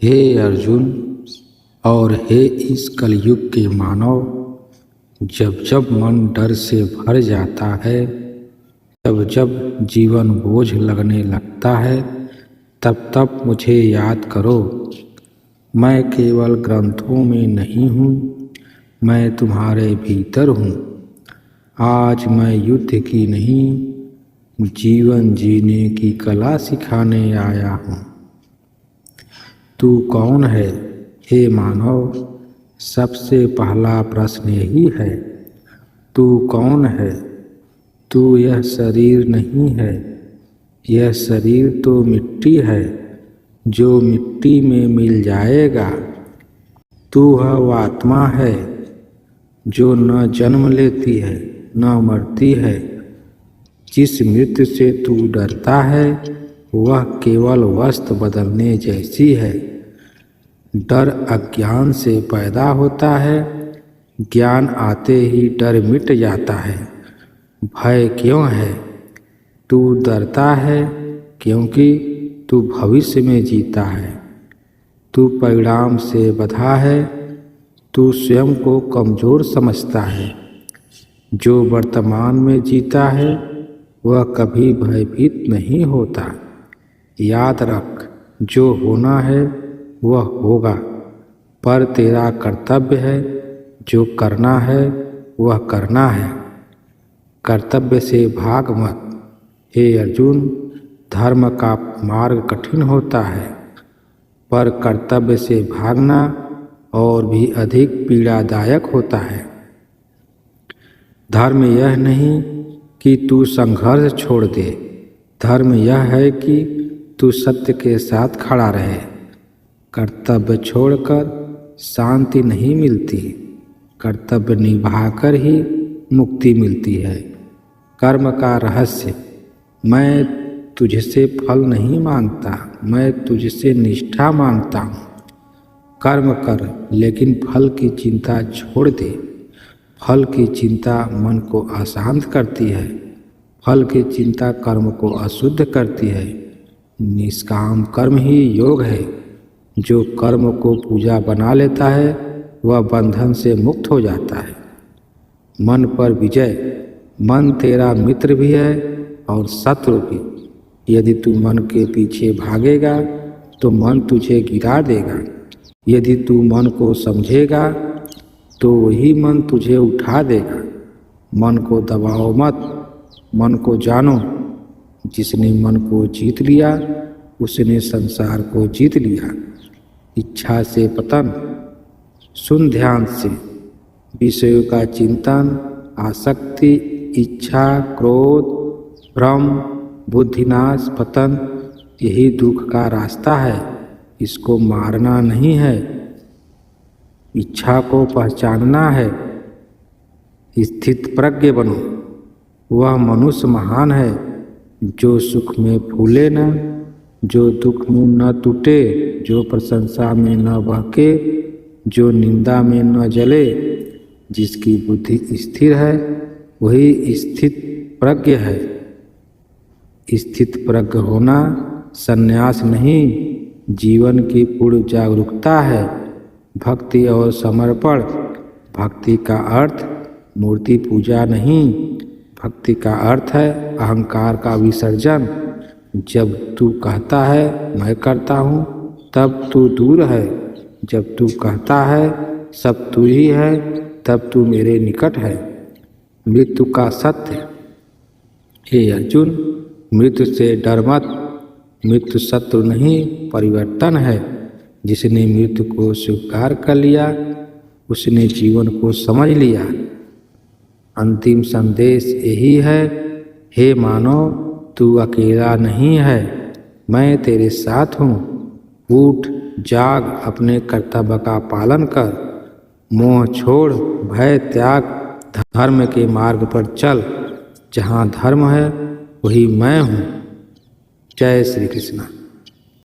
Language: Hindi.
हे अर्जुन और हे इस कलयुग के मानव, जब जब मन डर से भर जाता है, जब जब जीवन बोझ लगने लगता है, तब तब मुझे याद करो। मैं केवल ग्रंथों में नहीं हूँ, मैं तुम्हारे भीतर हूँ। आज मैं युद्ध की नहीं, जीवन जीने की कला सिखाने आया हूँ। तू कौन है हे मानव? सबसे पहला प्रश्न यही है, तू कौन है? तू यह शरीर नहीं है, यह शरीर तो मिट्टी है जो मिट्टी में मिल जाएगा। तू वह आत्मा है जो न जन्म लेती है न मरती है। जिस मृत्यु से तू डरता है वह केवल वस्त्र बदलने जैसी है। डर अज्ञान से पैदा होता है, ज्ञान आते ही डर मिट जाता है। भय क्यों है? तू डरता है क्योंकि तू भविष्य में जीता है। तू परिणाम से बंधा है, तू स्वयं को कमज़ोर समझता है। जो वर्तमान में जीता है वह कभी भयभीत नहीं होता। याद रख, जो होना है वह होगा, पर तेरा कर्तव्य है, जो करना है वह करना है। कर्तव्य से भाग मत। हे अर्जुन, धर्म का मार्ग कठिन होता है, पर कर्तव्य से भागना और भी अधिक पीड़ादायक होता है। धर्म यह नहीं कि तू संघर्ष छोड़ दे, धर्म यह है कि तू सत्य के साथ खड़ा रहे। कर्तव्य छोड़कर शांति नहीं मिलती, कर्तव्य निभाकर ही मुक्ति मिलती है। कर्म का रहस्य, मैं तुझसे फल नहीं मांगता, मैं तुझसे निष्ठा मांगता हूँ। कर्म कर, लेकिन फल की चिंता छोड़ दे। फल की चिंता मन को अशांत करती है, फल की चिंता कर्म को अशुद्ध करती है। निष्काम कर्म ही योग है। जो कर्म को पूजा बना लेता है वह बंधन से मुक्त हो जाता है। मन पर विजय। मन तेरा मित्र भी है और शत्रु भी। यदि तू मन के पीछे भागेगा तो मन तुझे गिरा देगा। यदि तू मन को समझेगा तो वही मन तुझे उठा देगा। मन को दबाओ मत, मन को जानो। जिसने मन को जीत लिया उसने संसार को जीत लिया। इच्छा से पतन। सुन ध्यान से, विषयों का चिंतन, आसक्ति, इच्छा, क्रोध, भ्रम, बुद्धिनाश, पतन, यही दुख का रास्ता है। इसको मारना नहीं है, इच्छा को पहचानना है। स्थित प्रज्ञ बनो। वह मनुष्य महान है जो सुख में फूले न, जो दुख में न टूटे, जो प्रशंसा में न बहके, जो निंदा में न जले। जिसकी बुद्धि स्थिर है वही स्थित प्रज्ञ है। स्थित प्रज्ञ होना संन्यास नहीं, जीवन की पूर्ण जागरूकता है। भक्ति और समर्पण। भक्ति का अर्थ मूर्ति पूजा नहीं, भक्ति का अर्थ है अहंकार का विसर्जन। जब तू कहता है मैं करता हूँ तब तू दूर है, जब तू कहता है सब तू ही है तब तू मेरे निकट है। मृत्यु का सत्य। हे अर्जुन, मृत्यु से डर मत। मृत्यु शत्रु नहीं, परिवर्तन है। जिसने मृत्यु को स्वीकार कर लिया उसने जीवन को समझ लिया। अंतिम संदेश यही है, हे मानव, तू अकेला नहीं है, मैं तेरे साथ हूँ। उठ, जाग, अपने कर्तव्य का पालन कर। मोह छोड़, भय त्याग, धर्म के मार्ग पर चल। जहाँ धर्म है वही मैं हूँ। जय श्री कृष्ण।